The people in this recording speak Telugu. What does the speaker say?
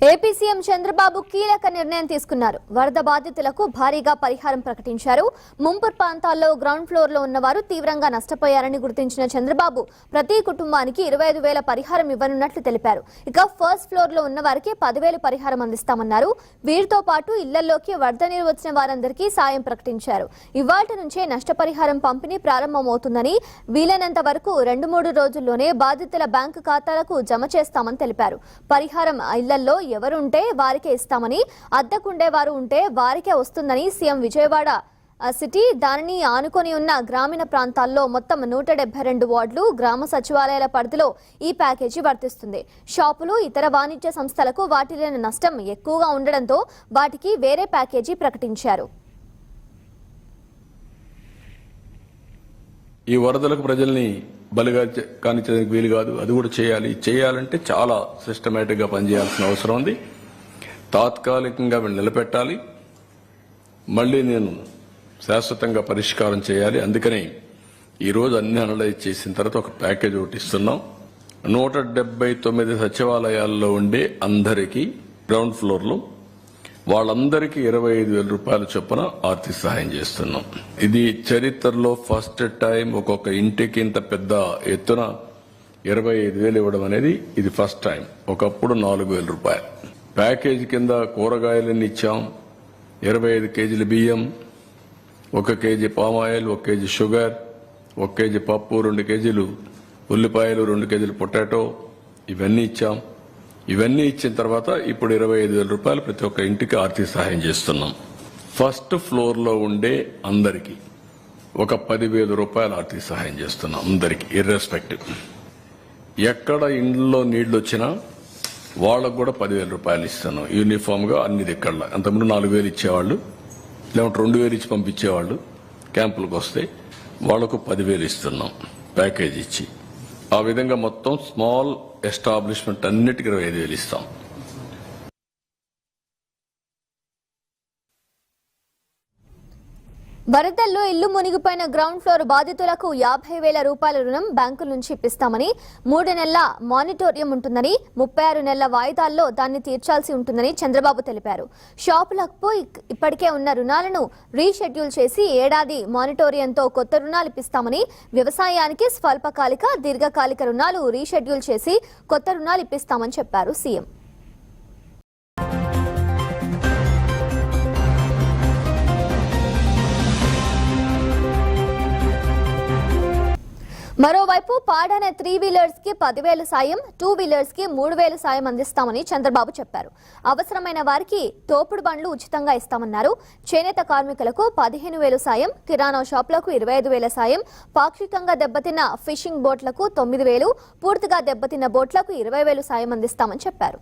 ఏపీ సీఎం చంద్రబాబు కీలక నిర్ణయం తీసుకున్నారు. వరద బాధితులకు భారీగా పరిహారం ప్రకటించారు. ముంపు ప్రాంతాల్లో గ్రౌండ్ ఫ్లోర్ లో ఉన్నవారు తీవ్రంగా నష్టపోయారని గుర్తించిన చంద్రబాబు ప్రతి కుటుంబానికి 25,000 పరిహారం ఇవ్వనున్నట్లు తెలిపారు. ఇక ఫస్ట్ ఫ్లోర్ లో ఉన్న వారికి 10,000 పరిహారం అందిస్తామన్నారు. వీరితో పాటు ఇళ్లలోకి వరద నీరు వచ్చిన వారందరికీ సాయం ప్రకటించారు. ఇవాల్టి నుంచే నష్టపరిహారం పంపిణీ ప్రారంభమవుతుందని, వీలైనంత వరకు 2-3 రోజుల్లోనే బాధితుల బ్యాంకు ఖాతాలకు జమ చేస్తామని తెలిపారు. పరిహారం ఇళ్లలో ఎవరుంటే వారికే ఇస్తామని, అద్దెకుండేవారు ఉంటే వారికే వస్తుందని సీఎం విజయవాడ సిటీ దానిని ఆనుకొని ఉన్న గ్రామీణ ప్రాంతాల్లో మొత్తం 172 వార్డులు గ్రామ సచివాలయాల పరిధిలో ఈ ప్యాకేజీ వర్తిస్తుంది. షాపులు, ఇతర వాణిజ్య సంస్థలకు వాటిలో నష్టం ఎక్కువగా ఉండడంతో వాటికి వేరే ప్యాకేజీ ప్రకటించారు. ఈ వరదలకు ప్రజల్ని బలిగా కానించడానికి వీలు కాదు. అది కూడా చేయాలంటే చాలా సిస్టమేటిక్ గా పనిచేయాల్సిన అవసరం ఉంది. తాత్కాలికంగా నిలబెట్టాలి, మళ్లీ నేను శాశ్వతంగా పరిష్కారం చేయాలి. అందుకని ఈరోజు అన్ని అనలైజ్ చేసిన తర్వాత ఒక ప్యాకేజ్ ఒకటి ఇస్తున్నాం. 179 సచివాలయాల్లో ఉండే అందరికీ గ్రౌండ్ ఫ్లోర్ లో వాళ్ళందరికీ 25,000 రూపాయల చొప్పున ఆర్థిక సహాయం చేస్తున్నాం. ఇది చరిత్రలో ఫస్ట్ టైం ఒక్కొక్క ఇంటికి ఇంత పెద్ద ఎత్తున 25,000 ఇవ్వడం అనేది ఇది ఫస్ట్ టైం. ఒకప్పుడు 4,000 రూపాయలు. ప్యాకేజీ కింద కూరగాయలన్నీ ఇచ్చాం. 25 కేజీల బియ్యం, 1 KG palm oil, 1 KG sugar, 1 KG పప్పు, 2 కేజీలు ఉల్లిపాయలు, 2 కేజీలు పొటాటో, ఇవన్నీ ఇచ్చాం. ఇవన్నీ ఇచ్చిన తర్వాత ఇప్పుడు 25,000 రూపాయలు ప్రతి ఒక్క ఇంటికి ఆర్థిక సహాయం చేస్తున్నాం. ఫస్ట్ ఫ్లోర్ లో ఉండే అందరికీ ఒక 10,000 రూపాయలు ఆర్థిక సహాయం చేస్తున్నాం. అందరికీ ఇర్రెస్పెక్టివ్. ఎక్కడ ఇండ్లలో నీళ్లు వచ్చినా వాళ్ళకు కూడా 10,000 రూపాయలు ఇస్తున్నాం. యూనిఫామ్ గా అన్ని దిక్కల్లో. అంతకుముందు 4,000 ఇచ్చేవాళ్ళు, లేకుంటే 2,000 ఇచ్చి పంపించేవాళ్ళు. క్యాంపులకు వస్తే వాళ్లకు 10,000 ఇస్తున్నాం ప్యాకేజ్ ఇచ్చి. ఆ విధంగా మొత్తం స్మాల్ ఎస్టాబ్లిష్మెంట్ అన్నిటికీ 25,000 ఇస్తాం. వరదల్లో ఇల్లు మునిగిపోయిన గ్రౌండ్ ఫ్లోర్ బాధితులకు 50,000 రూపాయల రుణం బ్యాంకుల నుంచి ఇప్పిస్తామని, 3 నెలల మానిటోరియం ఉంటుందని, 36 నెలల వాయిదాల్లో దాన్ని తీర్చాల్సి ఉంటుందని చంద్రబాబు తెలిపారు. షాపులకు ఇప్పటికే ఉన్న రుణాలను రీషెడ్యూల్ చేసి ఏడాది మానిటోరియంతో కొత్త రుణాలు ఇప్పిస్తామని, వ్యవసాయానికి స్వల్పకాలిక, దీర్ఘకాలిక రుణాలు రీషెడ్యూల్ చేసి కొత్త రుణాలు ఇప్పిస్తామని చెప్పారు సీఎం. మరోవైపు పాడైన 3 వీలర్స్ కి 10,000 సాయం, 2 వీలర్స్ కి 3,000 సాయం అందిస్తామని చంద్రబాబు చెప్పారు. అవసరమైన వారికి తోపుడు బండ్లు ఉచితంగా ఇస్తామన్నారు. చేనేత కార్మికులకు 15,000 సాయం, కిరాణా షాపులకు 25,000 సాయం, పాక్షికంగా దెబ్బతిన్న ఫిషింగ్ బోట్లకు 9,000, పూర్తిగా దెబ్బతిన్న బోట్లకు 20,000 సాయం అందిస్తామని చెప్పారు.